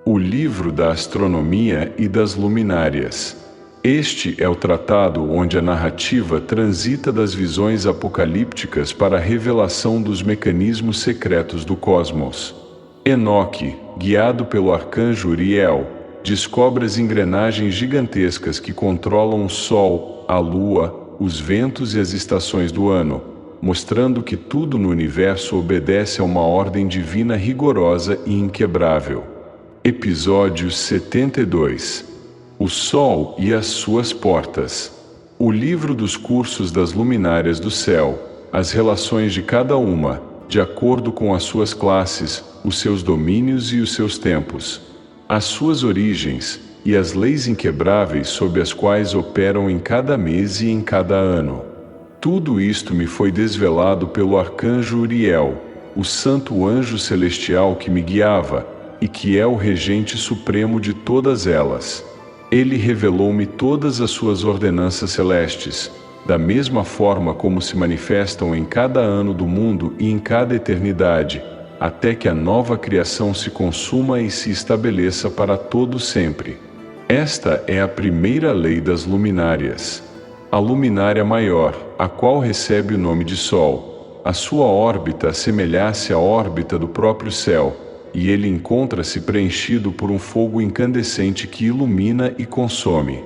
o livro da astronomia e das luminárias. Este é o tratado onde a narrativa transita das visões apocalípticas para a revelação dos mecanismos secretos do cosmos. Enoque, guiado pelo arcanjo Uriel, descobre as engrenagens gigantescas que controlam o Sol, a Lua, os ventos e as estações do ano, mostrando que tudo no universo obedece a uma ordem divina rigorosa e inquebrável. Episódio 72. O Sol e as suas portas. O livro dos cursos das luminárias do céu, as relações de cada uma, de acordo com as suas classes, os seus domínios e os seus tempos, as suas origens e as leis inquebráveis sob as quais operam em cada mês e em cada ano. Tudo isto me foi desvelado pelo arcanjo Uriel, o santo anjo celestial que me guiava, e que é o regente supremo de todas elas. Ele revelou-me todas as suas ordenanças celestes, da mesma forma como se manifestam em cada ano do mundo e em cada eternidade, até que a nova criação se consuma e se estabeleça para todo sempre. Esta é a primeira lei das luminárias. A luminária maior, a qual recebe o nome de Sol, a sua órbita assemelha-se à órbita do próprio céu, e ele encontra-se preenchido por um fogo incandescente que ilumina e consome.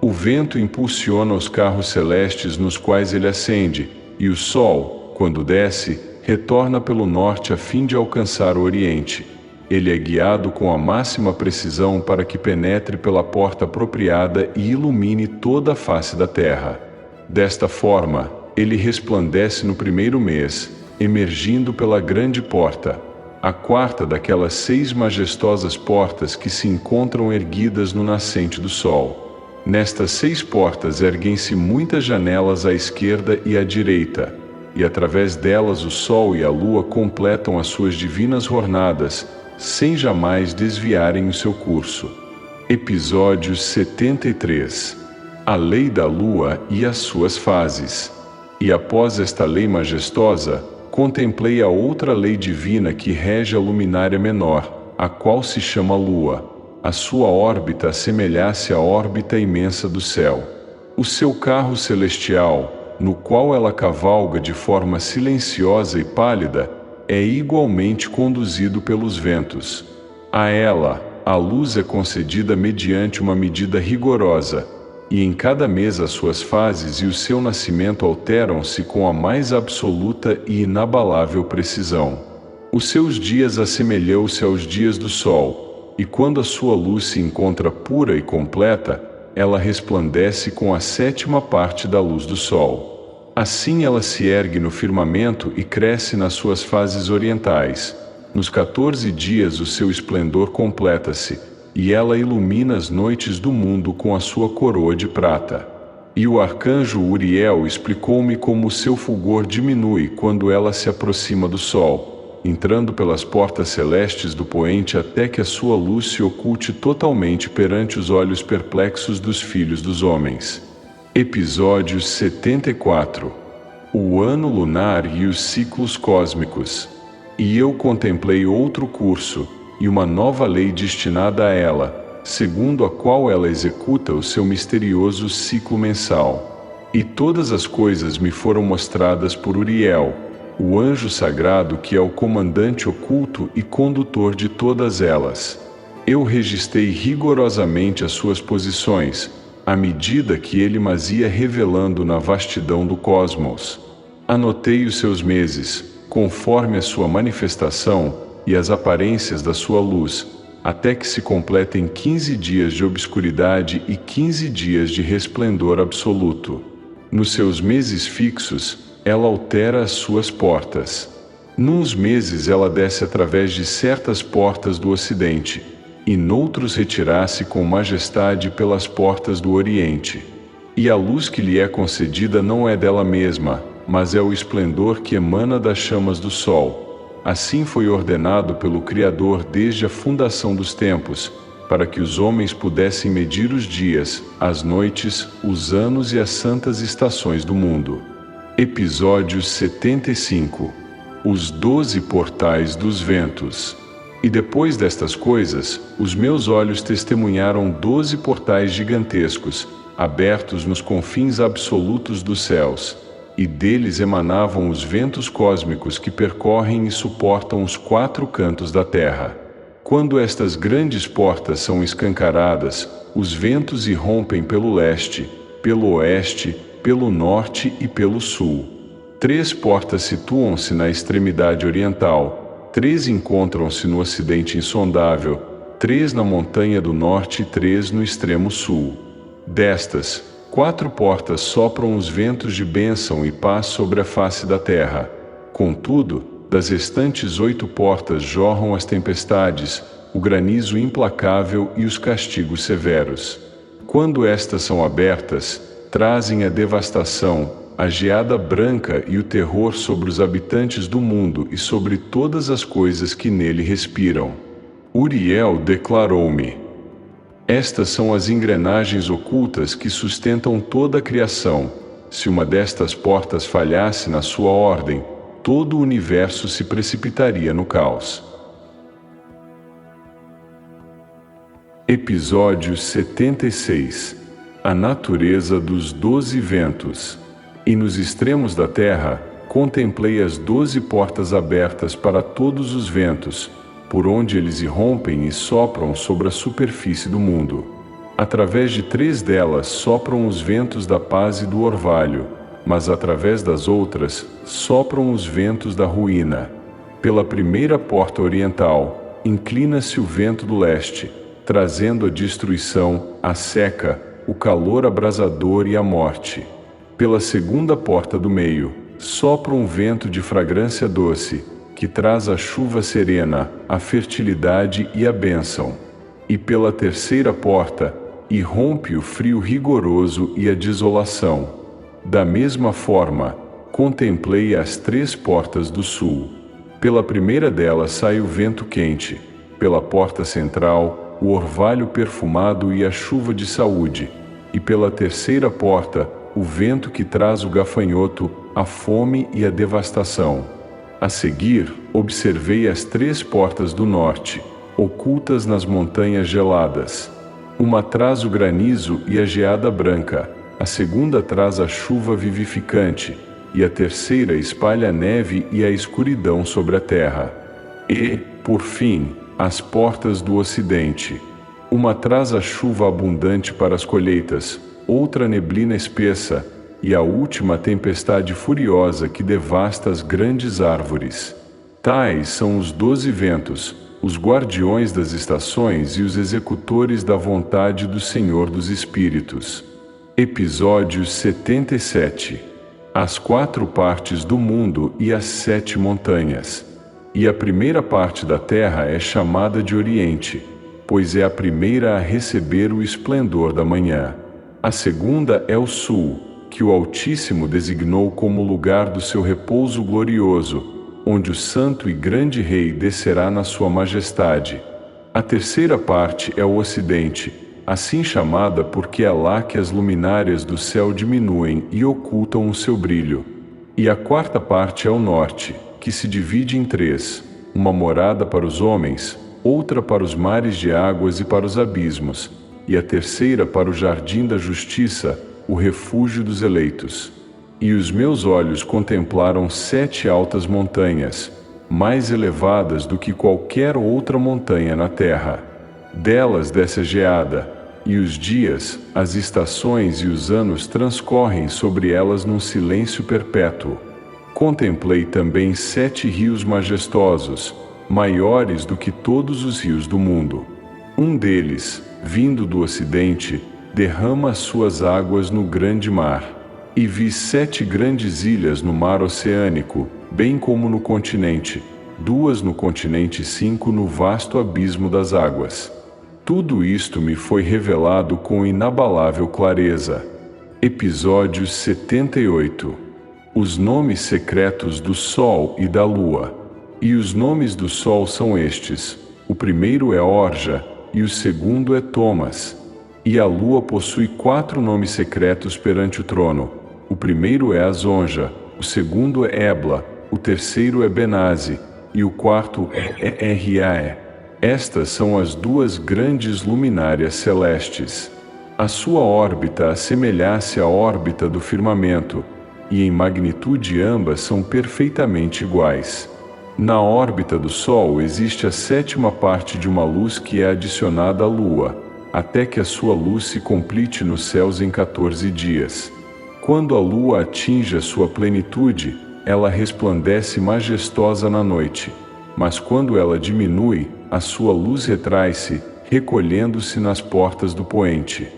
O vento impulsiona os carros celestes nos quais ele ascende, e o Sol, quando desce, retorna pelo norte a fim de alcançar o Oriente. Ele é guiado com a máxima precisão para que penetre pela porta apropriada e ilumine toda a face da terra. Desta forma, ele resplandece no primeiro mês, emergindo pela grande porta, a quarta daquelas 6 majestosas portas que se encontram erguidas no nascente do sol. Nestas 6 portas erguem-se muitas janelas à esquerda e à direita, e através delas o sol e a lua completam as suas divinas jornadas, sem jamais desviarem o seu curso. Episódio 73. A lei da lua e as suas fases. E após esta lei majestosa, contemplei a outra lei divina que rege a luminária menor, a qual se chama Lua. A sua órbita assemelha-se à órbita imensa do céu. O seu carro celestial, no qual ela cavalga de forma silenciosa e pálida, é igualmente conduzido pelos ventos. A ela, a luz é concedida mediante uma medida rigorosa, e em cada mês as suas fases e o seu nascimento alteram-se com a mais absoluta e inabalável precisão. Os seus dias assemelham-se aos dias do sol, e quando a sua luz se encontra pura e completa, ela resplandece com a 7ª parte da luz do sol. Assim ela se ergue no firmamento e cresce nas suas fases orientais. Nos 14 dias o seu esplendor completa-se, e ela ilumina as noites do mundo com a sua coroa de prata. E o arcanjo Uriel explicou-me como o seu fulgor diminui quando ela se aproxima do sol, entrando pelas portas celestes do poente até que a sua luz se oculte totalmente perante os olhos perplexos dos filhos dos homens. Episódio 74. O ano lunar e os ciclos cósmicos. E eu contemplei outro curso, e uma nova lei destinada a ela, segundo a qual ela executa o seu misterioso ciclo mensal. E todas as coisas me foram mostradas por Uriel, o anjo sagrado que é o comandante oculto e condutor de todas elas. Eu registrei rigorosamente as suas posições, à medida que ele mas ia revelando na vastidão do cosmos. Anotei os seus meses, conforme a sua manifestação, e as aparências da sua luz, até que se completem 15 dias de obscuridade e 15 dias de resplendor absoluto. Nos seus meses fixos, ela altera as suas portas. Nuns meses ela desce através de certas portas do Ocidente, e noutros retira-se com majestade pelas portas do Oriente. E a luz que lhe é concedida não é dela mesma, mas é o esplendor que emana das chamas do Sol. Assim foi ordenado pelo Criador desde a fundação dos tempos, para que os homens pudessem medir os dias, as noites, os anos e as santas estações do mundo. Episódio 75. Os 12 portais dos ventos. E depois destas coisas, os meus olhos testemunharam 12 portais gigantescos, abertos nos confins absolutos dos céus, e deles emanavam os ventos cósmicos que percorrem e suportam os 4 cantos da terra. Quando estas grandes portas são escancaradas, os ventos irrompem pelo leste, pelo oeste, pelo norte e pelo sul. 3 portas situam-se na extremidade oriental, 3 encontram-se no ocidente insondável, 3 na montanha do norte e 3 no extremo sul. Destas, 4 portas sopram os ventos de bênção e paz sobre a face da terra. Contudo, das restantes 8 portas jorram as tempestades, o granizo implacável e os castigos severos. Quando estas são abertas, trazem a devastação, a geada branca e o terror sobre os habitantes do mundo e sobre todas as coisas que nele respiram. Uriel declarou-me: estas são as engrenagens ocultas que sustentam toda a criação. Se uma destas portas falhasse na sua ordem, todo o universo se precipitaria no caos. Episódio 76. A natureza dos 12 ventos. E nos extremos da terra, contemplei as 12 portas abertas para todos os ventos, por onde eles irrompem e sopram sobre a superfície do mundo. Através de 3 delas sopram os ventos da paz e do orvalho, mas através das outras sopram os ventos da ruína. Pela primeira porta oriental, inclina-se o vento do leste, trazendo a destruição, a seca, o calor abrasador e a morte. Pela segunda porta do meio, sopra um vento de fragrância doce, que traz a chuva serena, a fertilidade e a bênção. E pela terceira porta, irrompe o frio rigoroso e a desolação. Da mesma forma, contemplei as 3 portas do sul. Pela primeira delas sai o vento quente, pela porta central, o orvalho perfumado e a chuva de saúde, e pela terceira porta, o vento que traz o gafanhoto, a fome e a devastação. A seguir, observei as 3 portas do norte, ocultas nas montanhas geladas. Uma traz o granizo e a geada branca, a segunda traz a chuva vivificante, e a terceira espalha a neve e a escuridão sobre a terra. E, por fim, as portas do ocidente. Uma traz a chuva abundante para as colheitas, outra neblina espessa, e a última tempestade furiosa que devasta as grandes árvores. Tais são os 12 ventos, os guardiões das estações e os executores da vontade do Senhor dos Espíritos. Episódio 77. As 4 partes do mundo e as 7 montanhas. E a primeira parte da terra é chamada de Oriente, pois é a primeira a receber o esplendor da manhã. A segunda é o Sul, que o Altíssimo designou como lugar do seu repouso glorioso, onde o santo e grande rei descerá na sua majestade. A terceira parte é o Ocidente, assim chamada porque é lá que as luminárias do céu diminuem e ocultam o seu brilho. E a quarta parte é o Norte, que se divide em 3, uma morada para os homens, outra para os mares de águas e para os abismos, e a terceira para o jardim da justiça, o refúgio dos eleitos. E os meus olhos contemplaram 7 altas montanhas, mais elevadas do que qualquer outra montanha na terra. Delas desce a geada, e os dias, as estações e os anos transcorrem sobre elas num silêncio perpétuo. Contemplei também 7 rios majestosos, maiores do que todos os rios do mundo. Um deles, vindo do ocidente, derrama as suas águas no grande mar. E vi 7 grandes ilhas no mar oceânico, bem como no continente, 2 no continente e 5 no vasto abismo das águas. Tudo isto me foi revelado com inabalável clareza. Episódio 78. Os nomes secretos do Sol e da Lua. E os nomes do Sol são estes: o primeiro é Orja, e o segundo é Thomas. E a Lua possui 4 nomes secretos perante o trono. O primeiro é Azonja, o segundo é Ebla, o terceiro é Benazi, e o quarto é Rae. Estas são as duas grandes luminárias celestes. A sua órbita assemelha-se à órbita do firmamento, e em magnitude ambas são perfeitamente iguais. Na órbita do Sol existe a sétima parte de uma luz que é adicionada à Lua, até que a sua luz se complete nos céus em 14 dias. Quando a Lua atinge a sua plenitude, ela resplandece majestosa na noite, mas quando ela diminui, a sua luz retrai-se, recolhendo-se nas portas do poente.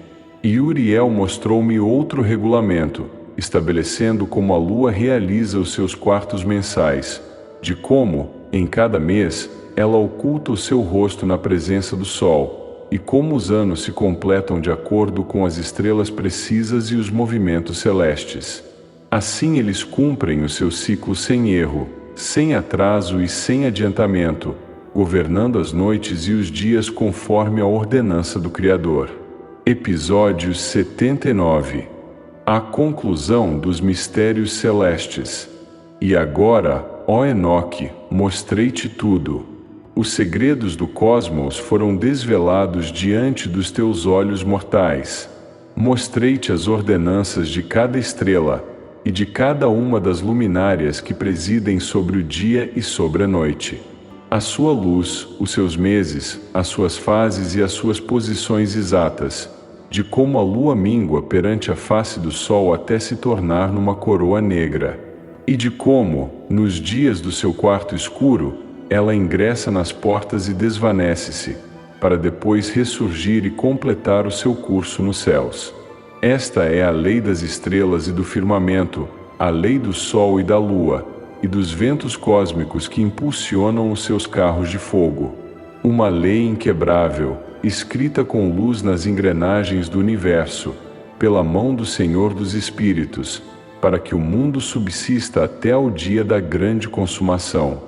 E Uriel mostrou-me outro regulamento, estabelecendo como a Lua realiza os seus quartos mensais, de como, em cada mês, ela oculta o seu rosto na presença do Sol, e como os anos se completam de acordo com as estrelas precisas e os movimentos celestes. Assim eles cumprem o seu ciclo sem erro, sem atraso e sem adiantamento, governando as noites e os dias conforme a ordenança do Criador. Episódio 79. A conclusão dos mistérios celestes. E agora, ó Enoque, mostrei-te tudo. Os segredos do cosmos foram desvelados diante dos teus olhos mortais. Mostrei-te as ordenanças de cada estrela, e de cada uma das luminárias que presidem sobre o dia e sobre a noite. A sua luz, os seus meses, as suas fases e as suas posições exatas, de como a lua mingua perante a face do sol até se tornar numa coroa negra, e de como, nos dias do seu quarto escuro, ela ingressa nas portas e desvanece-se, para depois ressurgir e completar o seu curso nos céus. Esta é a lei das estrelas e do firmamento, a lei do sol e da lua, e dos ventos cósmicos que impulsionam os seus carros de fogo. Uma lei inquebrável, escrita com luz nas engrenagens do universo, pela mão do Senhor dos Espíritos, para que o mundo subsista até ao dia da grande consumação.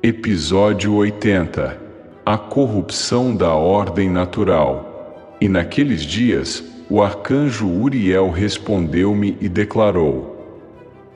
Episódio 80. A corrupção da ordem natural. E naqueles dias, o arcanjo Uriel respondeu-me e declarou: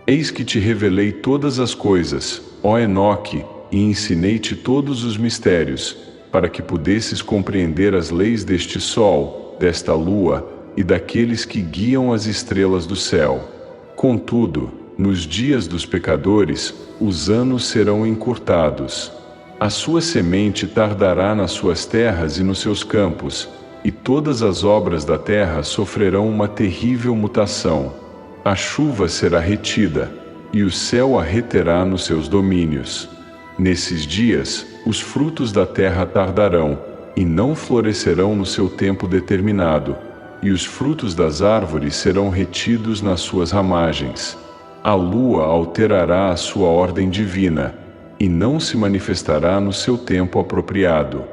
Eis que te revelei todas as coisas, ó Enoque, e ensinei-te todos os mistérios, para que pudesses compreender as leis deste sol, desta lua, e daqueles que guiam as estrelas do céu. Contudo, nos dias dos pecadores, os anos serão encurtados. A sua semente tardará nas suas terras e nos seus campos, e todas as obras da terra sofrerão uma terrível mutação. A chuva será retida, e o céu a reterá nos seus domínios. Nesses dias, os frutos da terra tardarão, e não florescerão no seu tempo determinado, e os frutos das árvores serão retidos nas suas ramagens. A lua alterará a sua ordem divina, e não se manifestará no seu tempo apropriado.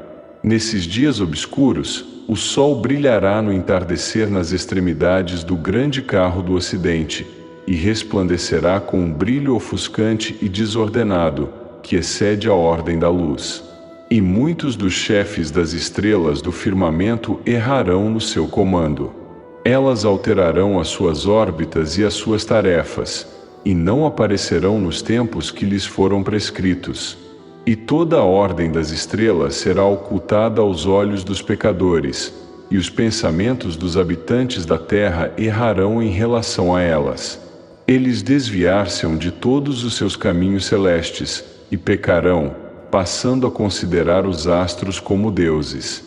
Nesses dias obscuros, o sol brilhará no entardecer nas extremidades do grande carro do ocidente, e resplandecerá com um brilho ofuscante e desordenado, que excede a ordem da luz. E muitos dos chefes das estrelas do firmamento errarão no seu comando. Elas alterarão as suas órbitas e as suas tarefas, e não aparecerão nos tempos que lhes foram prescritos. E toda a ordem das estrelas será ocultada aos olhos dos pecadores, e os pensamentos dos habitantes da terra errarão em relação a elas. Eles desviar-se-ão de todos os seus caminhos celestes, e pecarão, passando a considerar os astros como deuses.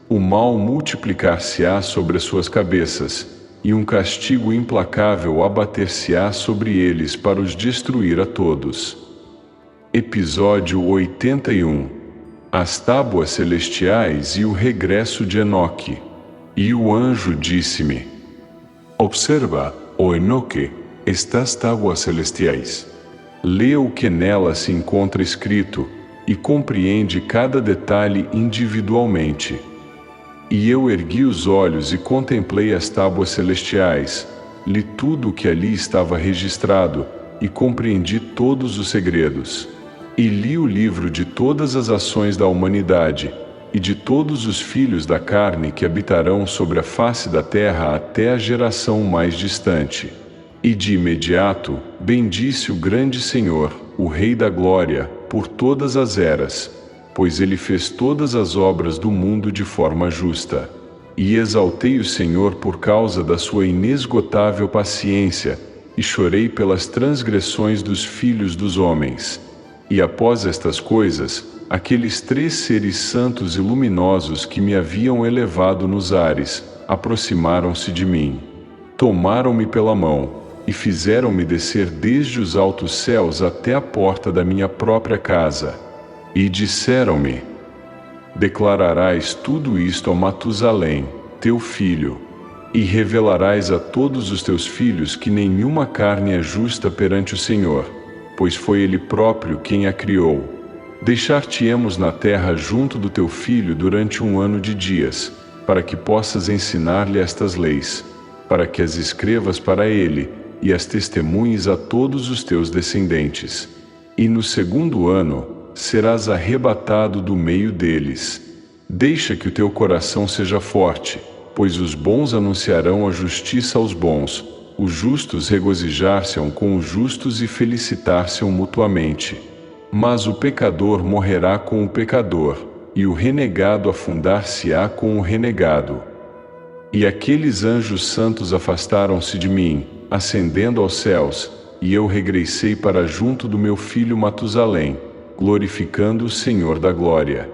O mal multiplicar-se-á sobre as suas cabeças, e um castigo implacável abater-se-á sobre eles para os destruir a todos. Episódio 81. As tábuas celestiais e o regresso de Enoque. E o anjo disse-me: Observa, ó Enoque, estas tábuas celestiais. Lê o que nelas se encontra escrito, e compreende cada detalhe individualmente. E eu ergui os olhos e contemplei as tábuas celestiais, li tudo o que ali estava registrado, e compreendi todos os segredos. E li o livro de todas as ações da humanidade, e de todos os filhos da carne que habitarão sobre a face da terra até a geração mais distante. E de imediato, bendisse o grande Senhor, o Rei da Glória, por todas as eras, pois ele fez todas as obras do mundo de forma justa. E exaltei o Senhor por causa da sua inesgotável paciência, e chorei pelas transgressões dos filhos dos homens. E após estas coisas, aqueles 3 seres santos e luminosos que me haviam elevado nos ares, aproximaram-se de mim. Tomaram-me pela mão, e fizeram-me descer desde os altos céus até a porta da minha própria casa. E disseram-me: declararás tudo isto a Matusalém, teu filho, e revelarás a todos os teus filhos que nenhuma carne é justa perante o Senhor, pois foi Ele próprio quem a criou. Deixar-te-emos na terra junto do teu filho durante 1 ano de dias, para que possas ensinar-lhe estas leis, para que as escrevas para ele e as testemunhes a todos os teus descendentes. E no 2º ano serás arrebatado do meio deles. Deixa que o teu coração seja forte, pois os bons anunciarão a justiça aos bons, os justos regozijar-se-ão com os justos e felicitar-se-ão mutuamente. Mas o pecador morrerá com o pecador, e o renegado afundar-se-á com o renegado. E aqueles anjos santos afastaram-se de mim, ascendendo aos céus, e eu regressei para junto do meu filho Matusalém, glorificando o Senhor da glória.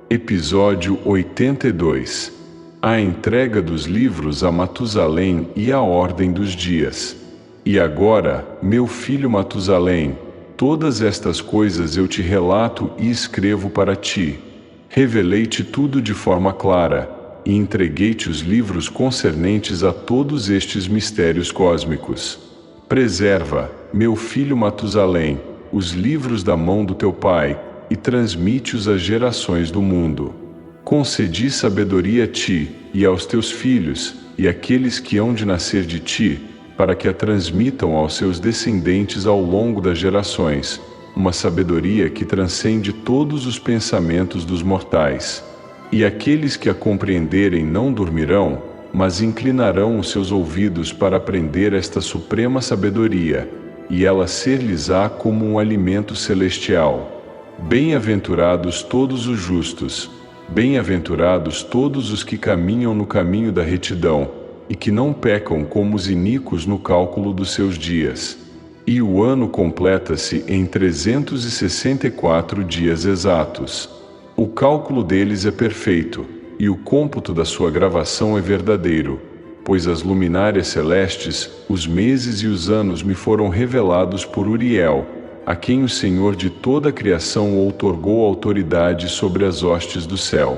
Episódio 82. A entrega dos livros a Matusalém e a ordem dos dias. E agora, meu filho Matusalém, todas estas coisas eu te relato e escrevo para ti. Revelei-te tudo de forma clara, e entreguei-te os livros concernentes a todos estes mistérios cósmicos. Preserva, meu filho Matusalém, os livros da mão do teu pai, e transmite-os às gerações do mundo. Concedi sabedoria a ti, e aos teus filhos, e àqueles que hão de nascer de ti, para que a transmitam aos seus descendentes ao longo das gerações, uma sabedoria que transcende todos os pensamentos dos mortais. E aqueles que a compreenderem não dormirão, mas inclinarão os seus ouvidos para aprender esta suprema sabedoria, e ela ser-lhes-á como um alimento celestial. Bem-aventurados todos os justos, bem-aventurados todos os que caminham no caminho da retidão, e que não pecam como os iníquos no cálculo dos seus dias. E o ano completa-se em 364 dias exatos. O cálculo deles é perfeito, e o cômputo da sua gravação é verdadeiro, pois as luminárias celestes, os meses e os anos me foram revelados por Uriel, a quem o Senhor de toda a criação outorgou autoridade sobre as hostes do céu.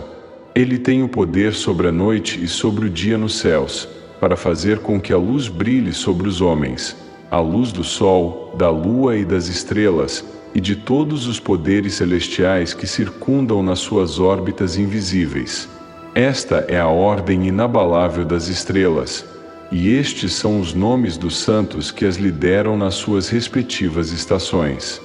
Ele tem o poder sobre a noite e sobre o dia nos céus, para fazer com que a luz brilhe sobre os homens, a luz do sol, da lua e das estrelas, e de todos os poderes celestiais que circundam nas suas órbitas invisíveis. Esta é a ordem inabalável das estrelas, e estes são os nomes dos santos que as lideram nas suas respectivas estações.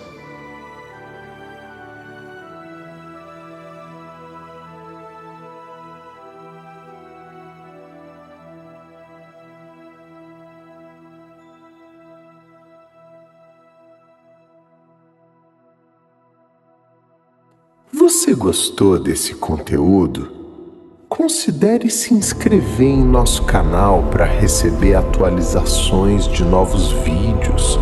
Você gostou desse conteúdo? Considere se inscrever em nosso canal para receber atualizações de novos vídeos.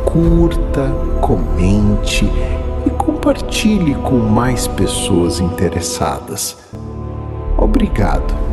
Curta, comente e compartilhe com mais pessoas interessadas. Obrigado.